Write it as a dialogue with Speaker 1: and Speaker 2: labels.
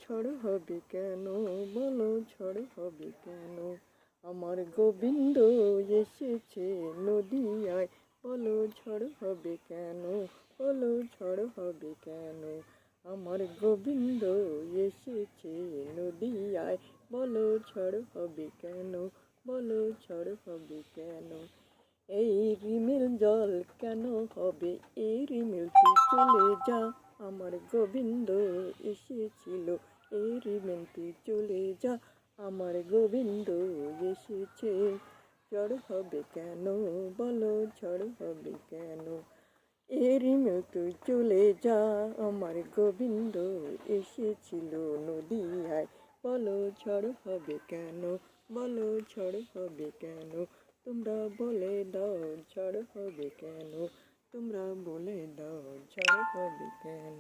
Speaker 1: ঝড় হবে কেন, বলো ঝড় হবে কেন। আমার গোবিন্দ এসেছে নদিয়ায়, বলো ঝড় হবে কেন, বলো ঝড় হবে কেন। আমার গোবিন্দ এসেছে নদিয়ায়, বলো ঝড় হবে কেন, বলো ঝড় হবে কেন। এই রিমিল জল কেন হবে, এই রিমিল তুই চলে যা। আমার গোবিন্দ এসেছিল, এই রিমিল তুই চলে যা। আমার গোবিন্দ এসেছে, ঝড় হবে কেন, বলো ঝড় হবে কেন। এই রিমিল তুই চলে যা, আমার গোবিন্দ এসেছিল নদিয়ায়, বলো ঝড় হবে কেন, বলো ঝড় হবে কেন। তোমরা বলে দাও ঝড় হবে কেন, তোমরা বলে দাও ঝড় হবে কেন।